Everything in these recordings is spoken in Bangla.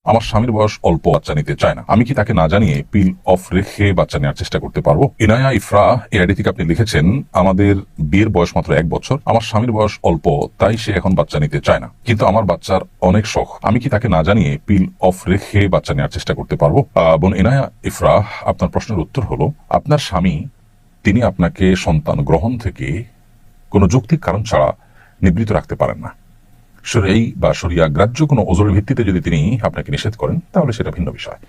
আমার স্বামীর বয়স অল্প, বাচ্চা নিতে চায় না, আমি কি তাকে না জানিয়ে পিল অফ রেখে বাচ্চা নেওয়ার চেষ্টা করতে পারবো? ইনায়া ইফরা এই আইডি থেকে আপনি লিখেছেন, আমাদের বিয়ের বয়স মাত্র 1 বছর, আমার স্বামীর বয়স অল্প, তাই সে এখন বাচ্চা নিতে চায় না, কিন্তু আমার বাচ্চার অনেক শখ, আমি কি তাকে না জানিয়ে পিল অফ রেখে বাচ্চা নেওয়ার চেষ্টা করতে পারবো? বোন ইনায়া ইফরা, আপনার প্রশ্নের উত্তর হলো, আপনার স্বামী তিনি আপনাকে সন্তান গ্রহণ থেকে কোনো যৌক্তিক কারণ ছাড়া নিবৃত্ত রাখতে পারেন না। শরঈ বা শরিয়া গ্রাহ্য কোনো ওজোরের ভিত্তিতে যদি তিনি আপনাকে নিষেধ করেন তাহলে সেটা ভিন্ন বিষয়।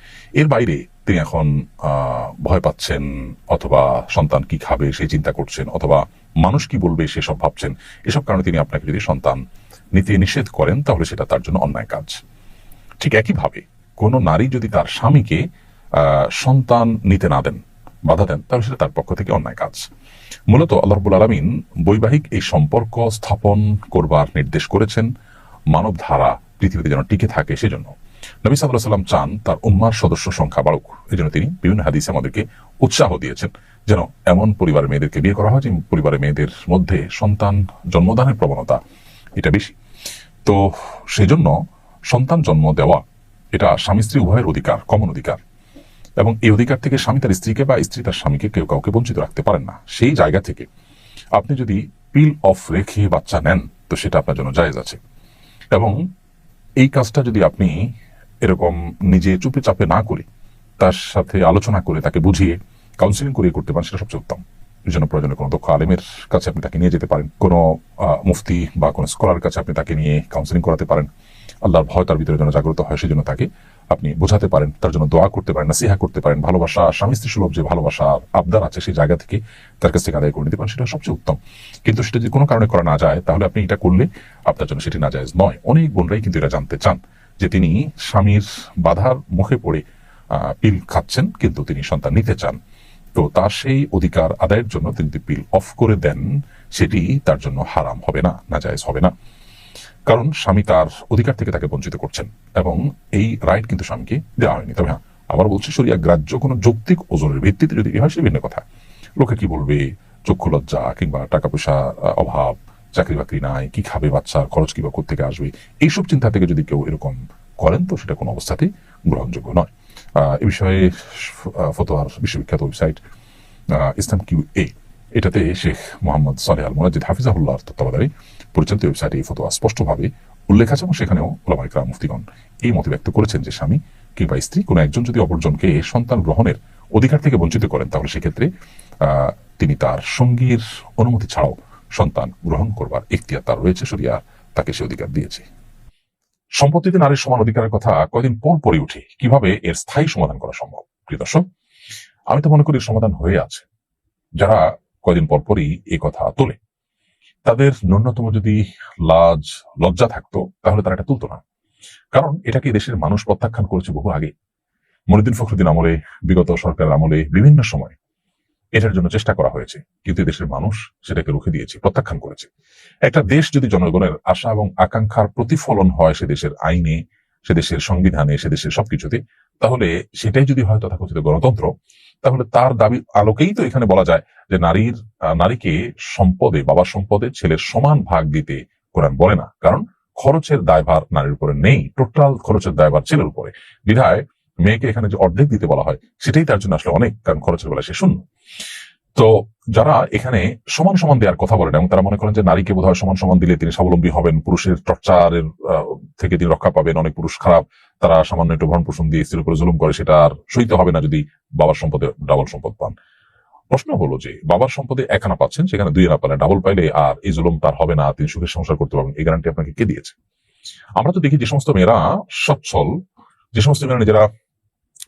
এর বাইরে তিনি এখন ভয় পাচ্ছেন, অথবা সন্তান কি খাবে সেই চিন্তা করছেন, অথবা মানুষ কি বলবে সেসব ভাবছেন, এসব কারণে তিনি আপনাকে যদি সন্তান নিতে নিষেধ করেন তাহলে সেটা তার জন্য অন্যায় কাজ। ঠিক একইভাবে কোনো নারী যদি তার স্বামীকে সন্তান নিতে না দেন, বাধা দেন, তাহলে সেটা তার পক্ষ থেকে অন্যায় কাজ। মূলত আল্লাহ রাব্বুল আলামিন বৈবাহিক এই সম্পর্ক স্থাপন করবার নির্দেশ করেছেন মানব ধারা পৃথিবীতে যেন টিকে থাকে সেজন্য। নবী সাল্লাল্লাহু আলাইহি ওয়াসাল্লাম চান তার উম্মার সদস্য সংখ্যা বাড়ুক, এই জন্য তিনি বিভিন্ন হাদিসে আমাদেরকে উৎসাহ দিয়েছেন যেন এমন পরিবারের মেয়েদেরকে বিয়ে করা হয় যে পরিবারের মেয়েদের মধ্যে সন্তান জন্মদানের প্রবণতা এটা বেশি। তো সেই জন্য সন্তান জন্ম দেওয়া এটা স্বামী স্ত্রী উভয়ের অধিকার, কমন অধিকার, এবং এই অধিকার থেকে স্বামী তার স্ত্রীকে বা স্ত্রী তার স্বামীকে কেউ কাউকে বঞ্চিত রাখতে পারেন না। সেই জায়গা থেকে আপনি যদি পিল অফ রেখে বাচ্চা নেন তো সেটা আপনার জন্য জায়েজ আছে, এবং এই কাজটা যদি আপনি এরকম নিজে চুপে চাপে না করে তার সাথে আলোচনা করে তাকে বুঝিয়ে কাউন্সিলিং করে করতে পারেন সেটা সবচেয়ে উত্তম। এই জন্য প্রয়োজনে কোনো দক্ষ আলেমের কাছে আপনি তাকে নিয়ে যেতে পারেন, কোনো মুফতি বা কোনো স্কলার কাছে আপনি তাকে নিয়ে কাউন্সিলিং করাতে পারেন। আল্লাহর ভয় তার ভিতরে যেন জাগ্রত হয় সেই জন্য তাকে আপনি বোঝাতে পারেন, তার জন্য দোয়া করতে পারেন, নাসিহা করতে পারেন, ভালোবাসা স্বামী স্ত্রী সুলভ যে ভালোবাসা আবদার আছে সেই জায়গা থেকে তার কাছ থেকে আদায় করে নিতে পারেন, সেটা সবচেয়ে উত্তম। কিন্তু সেটা যদি কোনো কারণে করা না যায় তাহলে আপনি এটা করলে আপনার জন্য সেটি নাজায়েজ নয়। অনেক বোনরাই কিন্তু এটা জানতে চান যে তিনি স্বামীর বাধার মুখে পড়ে পিল খাচ্ছেন কিন্তু তিনি সন্তান নিতে চান, তো তার সেই অধিকার আদায়ের জন্য তিনি যদি পিল অফ করে দেন সেটি তার জন্য হারাম হবে না, নাজায়েজ হবে না, কারণ স্বামী তার অধিকার থেকে তাকে বঞ্চিত করছেন এবং এই রাইট কিন্তু স্বামীকে দেওয়া হয়নি। তবে হ্যাঁ, আবার বলছি, শরিয়া গ্রাহ্য কোনো যৌক্তিক ওজনের ভিত্তিতে যদি হয় সে ভিন্ন কথা। লোকে কি বলবে, চক্ষু লজ্জা কিংবা টাকা পয়সা অভাব, চাকরি বাকরি নাই, কি খাবে, বাচ্চার খরচ কিংবা কোথেকে আসবে, এইসব চিন্তা থেকে যদি কেউ এরকম করেন তো সেটা কোনো অবস্থাতেই গ্রহণযোগ্য নয়। এ বিষয়ে ফতোয়ার বিশ্ববিখ্যাত ওয়েবসাইট ইসলাম কিউ.এ, এটাতে শেখ মোহাম্মদ সালেহ আল মুনাজ্জিদ হাফিজাহুল্লাহর তত্ত্বাবধানে পরিচালিত ওয়েবসাইটে এই ফতোয়া স্পষ্টভাবে উল্লেখ আছে এবং সেখানেও উলামায়ে কেরাম মুফতিগণ এই মত ব্যক্ত করেছেন যে স্বামী কিংবা স্ত্রী কোনো একজন যদি অপরজনকে সন্তান গ্রহণের অধিকার থেকে বঞ্চিত করেন তাহলে সেক্ষেত্রে তিনি তার সঙ্গীর অনুমতি ছাড়াও সন্তান গ্রহণ করবার ইখতিয়ার তার রয়েছে, শরিয়া তাকে সে অধিকার দিয়েছে। সম্পত্তিতে নারীর সমান অধিকারের কথা কয়দিন পর পরই উঠে, কিভাবে এর স্থায়ী সমাধান করা সম্ভব? প্রিয় দর্শক, আমি তো মনে করি সমাধান হয়ে আছে। যারা কয়দিন পর পরই এই কথা তোলে তাদের ন্যূনতম যদি লাজ লজ্জা থাকতো তাহলে তারা এটা তুলতো না, কারণ এটাকে দেশের মানুষ প্রত্যাখ্যান করেছে বহু আগে। মনিউদ্দিন ফখরুদ্দিন আমলে, বিগত সরকারের আমলে বিভিন্ন সময় এটার জন্য চেষ্টা করা হয়েছে, কিন্তু দেশের মানুষ সেটাকে রুখে দিয়েছে, প্রত্যাখ্যান করেছে। একটা দেশ যদি জনগণের আশা এবং আকাঙ্ক্ষার প্রতিফলন হয় সে দেশের আইনে, সে দেশের সংবিধানে, সে দেশের সবকিছুতে, তাহলে সেটাই যদি হয় তথাকথিত গণতন্ত্র, তাহলে তার দাবি আলোকেই তো এখানে বলা যায় যে নারীকে সম্পদে, বাবার সম্পদে ছেলের সমান ভাগ দিতে কোরআন বলে না, কারণ খরচের দায়ভার নারীর উপরে নেই, টোটাল খরচের দায়ভার ছেলের উপরে। বিধায় মেয়েকে এখানে যে অর্ধেক দিতে বলা হয় সেটাই তার জন্য আসলে অনেক, কারণ খরচের বেলা সে শূন্য। তো যারা এখানে সমান সমান দেওয়ার কথা বলেন এবং তারা মনে করেন যে নারীকে বোধহয় সমান সমান দিলে তিনি স্বাবলম্বী হবেন, পুরুষের টর্চারের থেকে তিনি রক্ষা পাবেন, অনেক পুরুষ খারাপ, তারা সামান্য একটু ভরণ পোষণ দিয়ে স্ত্রীর উপরে জুলুম করে, সেটা আর সইতে হবে না যদি বাবার সম্পদে ডাবল সম্পদ পান। প্রশ্ন হলো যে বাবার সম্পদে 1 আনা পাচ্ছেন, সেখানে 2 আনা পালে ডাবল পাইলে আর এই জুলুম তার হবে না, তিনি সুখের সংসার করতে পারবেন, এই গ্যারান্টি আপনাকে কে দিয়েছে? আমরা তো দেখি যে সমস্ত মেয়েরা সচ্ছল, যে সমস্ত মেয়েরা নিজেরা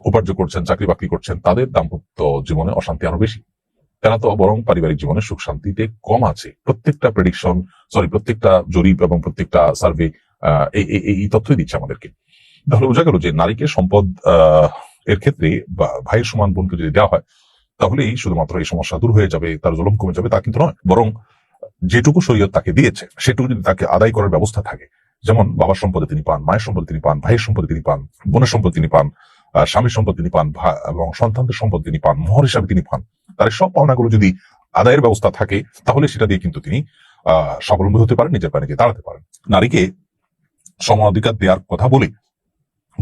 উপার্জন করছেন, চাকরি বাকরি করছেন, তাদের দাম্পত্য জীবনে অশান্তি আরো বেশি, তারা তো বরং পারিবারিক জীবনে সুখ শান্তিতে কম আছে। প্রত্যেকটা জরিপ এবং প্রত্যেকটা সার্ভে এই তথ্যই দিচ্ছে আমাদেরকে। তাহলে বোঝা গেল যে নারীকে সম্পদ এর ক্ষেত্রে বা ভাইয়ের সমান বোনকে যদি দেওয়া হয় তাহলেই শুধুমাত্র এই সমস্যা দূর হয়ে যাবে, তার জুলুম কমে যাবে, তা কিন্তু নয়। বরং যেটুকু শরীয়ত তাকে দিয়েছে সেটুকু যদি তাকে আদায় করার ব্যবস্থা থাকে, যেমন বাবার সম্পদে তিনি পান, মায়ের সম্পদে তিনি পান, ভাইয়ের সম্পদে তিনি পান, বোনের সম্পদ তিনি পান, স্বামীর সম্পদ তিনি পান, এবং সন্তানদের সম্পদ তিনি পান, মোহর হিসাবে তিনি পান, তার সব পাওনাগুলো যদি আদায়ের ব্যবস্থা থাকে তাহলে সেটা দিয়ে কিন্তু তিনি স্বাবলম্বী হতে পারেন, নিজের পায়ে নিজে দাঁড়াতে পারেন। নারীকে সমান অধিকার দেওয়ার কথা বলে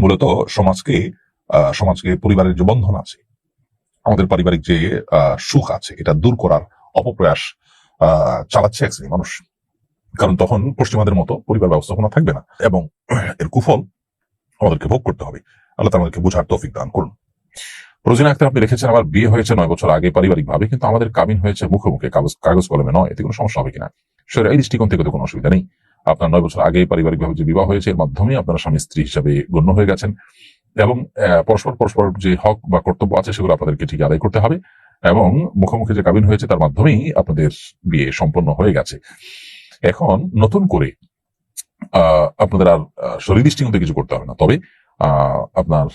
মূলত সমাজকে পরিবারের যে বন্ধন আছে, আমাদের পারিবারিক যে সুখ আছে, এটা দূর করার অপপ্রয়াস চালাচ্ছে এক শ্রেণী মানুষ। কারণ তখন পশ্চিমাদের মতো পরিবার ব্যবস্থাপনা থাকবে না, এবং এর কুফল আমাদেরকে ভোগ করতে হবে। আল্লাহ তাআলা আমাদেরকে বুঝার তৌফিক দান করুন। রোজিনা আক্তার, আপনি লিখেছেন, আমার বিয়ে হয়েছে 9 বছর আগে পারিবারিক ভাবে, কিন্তু আমাদের কাবিন হয়েছে মুখে মুখে, কাগজ কলমে নয়। এতে কোনো সমস্যা হবে কিনা? শরীয়তের দৃষ্টিকোণ থেকে তো কোনো অসুবিধা নেই। আপনার 9 বছর আগে পারিবারিক ভাবে যে বিবাহ হয়েছে, এর মাধ্যমে আপনারা স্বামী স্ত্রী হিসাবে গণ্য হয়ে গেছেন, এবং পরস্পর যে হক বা কর্তব্য আছে সেগুলো আপনাদেরকে ঠিক আদায় করতে হবে, এবং মুখোমুখি যে কাবিন হয়েছে তার মাধ্যমেই আপনাদের বিয়ে সম্পন্ন হয়ে গেছে। এখন নতুন করে আপনাদের আর শরীর দৃষ্টিকোণ কিছু করতে হবে না। তবে আপনার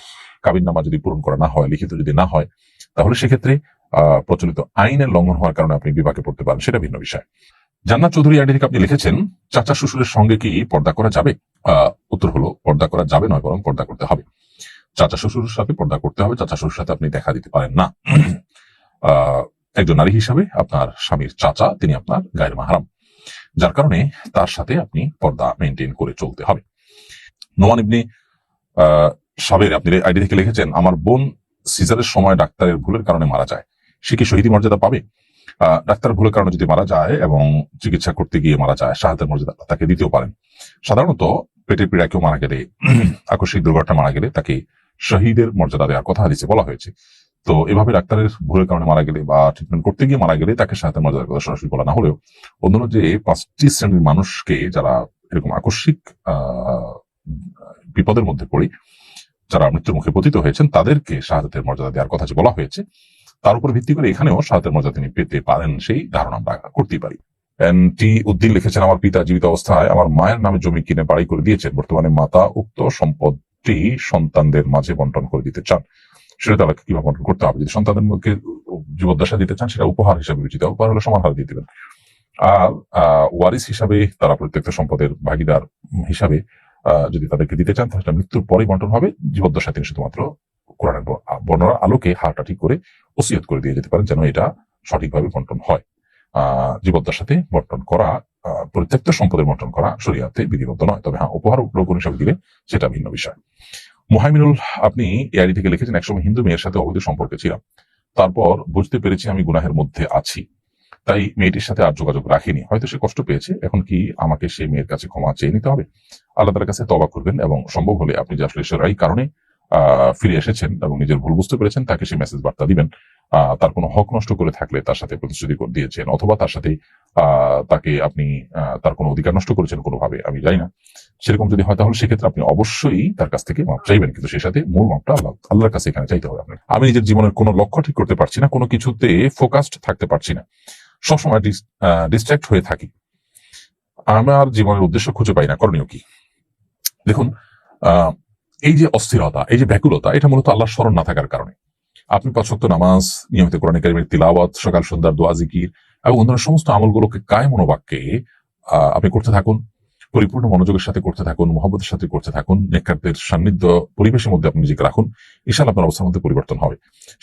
কাবিননামা যদি পূরণ করা না হয়, লিখিত যদি না হয়, তাহলে সেক্ষেত্রে প্রচলিত আইনের লঙ্ঘন হওয়ার কারণে আপনি বিপাকে পড়তে পারেন, সেটা ভিন্ন বিষয়। জান্নাত চৌধুরী আইডি থেকে আপনি লিখেছেন, চাচা শ্বশুরের সঙ্গে কি পর্দা করা যাবে? উত্তর হলো, পর্দা করা যাবে নয়, বরং পর্দা করতে হবে। চাচা শ্বশুরের সাথে পর্দা করতে হবে। চাচা শ্বশুরের সাথে আপনি দেখা দিতে পারেন না। একজন নারী হিসাবে আপনার স্বামীর চাচা, তিনি আপনার গায়ের মাহরাম, যার কারণে তার সাথে আপনি পর্দা মেনটেন করে চলতে হবে। নোমান ইবনে সাবের আপনি আইডি থেকে লিখেছেন, আমার বোন সিজারের সময় ডাক্তারের ভুলের কারণে মারা যায়, সে কি শহীদি মর্যাদা পাবে? ডাক্তার ভুলের কারণে যদি মারা যায় এবং চিকিৎসা করতে গিয়ে মারা যায়, শাহাদাতের মর্যাদা তাকে দিতেও পারেন। সাধারণত পেটের পীড়ায় কেউ মারা গেলে, আকস্মিক দুর্ঘটনা মারা গেলে তাকে শহীদের মর্যাদা দেওয়ার কথা হাদিসে বলা হয়েছে। তো এভাবে ডাক্তারের ভুলের কারণে মারা গেলে বা ট্রিটমেন্ট করতে গিয়ে মারা গেলে তাকে শাহাদাতের মর্যাদার কথা সরাসরি বলা না হলেও, অন্যান্য যে 5টি শ্রেণীর মানুষকে যারা এরকম আকস্মিক বিপদের মধ্যে পড়ে যারা মৃত্যুর মুখে পতিত হয়েছেন, তাদেরকে শাহাদাতের মর্যাদা দেওয়ার কথা যে বলা হয়েছে, তার উপর ভিত্তি করে এখানেও শাহাদাতের মর্যাদা তিনি পেতে পারেন, সেই ধারণা আমরা করতেই পারি। এনটি উদ্দিন লিখেছেন, আমার পিতা জীবিত অবস্থায় আমার মায়ের নামে জমি কিনে বাড়ি করে দিয়েছেন। বর্তমানে মাতা উক্ত সম্পদটি সন্তানদের মাঝে বন্টন করে দিতে চান, সেটা তাদেরকে কিভাবে বন্টন করতে হবে? যদি সন্তানদের মধ্যে জীবদ্দশা দিতে চান, সেটা উপহার হিসাবে বিবেচিত, উপহার হলে সমান হারে দিয়ে দিবেন। আর ওয়ারিস হিসাবে তারা প্রত্যেকটা সম্পদের ভাগিদার হিসাবে যদি তাদেরকে দিতে চান, তাহলে মৃত্যুর পরে বন্টন হবে। জীবদ্দশায় তিনি শুধুমাত্র কোরআনের বর্ণনার আলোকে হারটা ঠিক করে ওসিয়ত করে দিয়ে যেতে পারেন, যেন এটা সঠিকভাবে বন্টন হয়। জীবদ্দশাতে বন্টন করা, পরিত্যক্ত সম্পদের বন্টন করা শরিয়াতে বিধিবদ্ধ নয়। তবে হ্যাঁ, উপহার রোপণ হিসাবে দিলে সেটা ভিন্ন বিষয়। মোহাইমিনুল আপনি এআইডি থেকে লিখেছেন, একসময় হিন্দু মেয়ের সাথে অবৈধ সম্পর্কে ছিলাম, তারপর বুঝতে পেরেছি আমি গুনাহের মধ্যে আছি, তাই মেয়েটির সাথে আর যোগাযোগ রাখিনি। হয়তো সে কষ্ট পেয়েছে, এখন কি আমাকে সেই মেয়ের কাছে ক্ষমা চেয়ে নিতে হবে? আল্লাহ তাআলার কাছে তওবা করবেন, এবং সম্ভব হলে আপনি যে আসলে সেরাই কারণে ফিরে এসেছেন এবং নিজের ভুল বুঝতে পেরেছেন, তাকে সেই মেসেজ বার্তা দিবেন। তার কোনো হক নষ্ট করে থাকলে তার সাথে প্রতিশ্রুতি দিয়েছেন, অথবা তার সাথে তাকে আপনি তার কোনো অধিকার নষ্ট করেছেন কোনোভাবে, আমি জানি না, সেরকম যদি হয় তাহলে সেক্ষেত্রে আপনি অবশ্যই তার কাছ থেকে মাপ চাইবেন, কিন্তু সেই সাথে মূল মাপটা আল্লাহর কাছে এখানে চাইতে হবে। আমি নিজের জীবনের কোনো লক্ষ্য ঠিক করতে পারছি না, কোনো কিছুতে ফোকাসড থাকতে পারছি না, সবসময় ডিস্ট্রাক্ট হয়ে থাকি, আমার জীবনের উদ্দেশ্য খুঁজে পাই না, করণীয় কি? দেখুন, এই যে অস্থিরতা, এই যে ব্যাকুলতা, এটা মূলত আল্লাহর স্মরণ না থাকার কারণে। আপনি 5 ওয়াক্ত নামাজ, নিয়মিত কোরআন কারীমের তিলাওয়াত, সকাল সন্ধ্যার দোয়া জিকির এবং অন্যান্য সমস্ত আমলগুলোকে কায়ে মনোবাক্যে আপনি করতে থাকুন, পরিপূর্ণ মনোযোগের সাথে করতে থাকুন, মহব্বতের সাথে করতে থাকুন, নেককারদের সান্নিধ্য পরিবেশের মধ্যে আপনি নিজেকে রাখুন, ইনশাআল্লাহ আপনার অবস্থার মধ্যে পরিবর্তন হবে।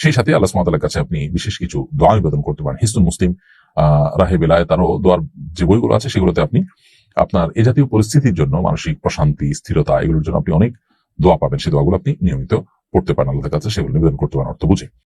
সেই সাথে আল্লাহ সুবহানাহু ওয়া তাআলার কাছে আপনি বিশেষ কিছু দোয়া নিবেদন করতে পারেন। হিসনুল মুসলিম, রাহে বেলায়েত, আরো দোয়ার যে বইগুলো আছে সেগুলোতে আপনি আপনার এ জাতীয় পরিস্থিতির জন্য, মানসিক প্রশান্তি, স্থিরতা, এগুলোর জন্য আপনি অনেক দোয়া পাবেন। সেই দোয়াগুলো আপনি নিয়মিত পড়তে পারেন, আল্লাহর কাছে সেগুলো নিবেদন করতে পারেন অর্থ বুঝে।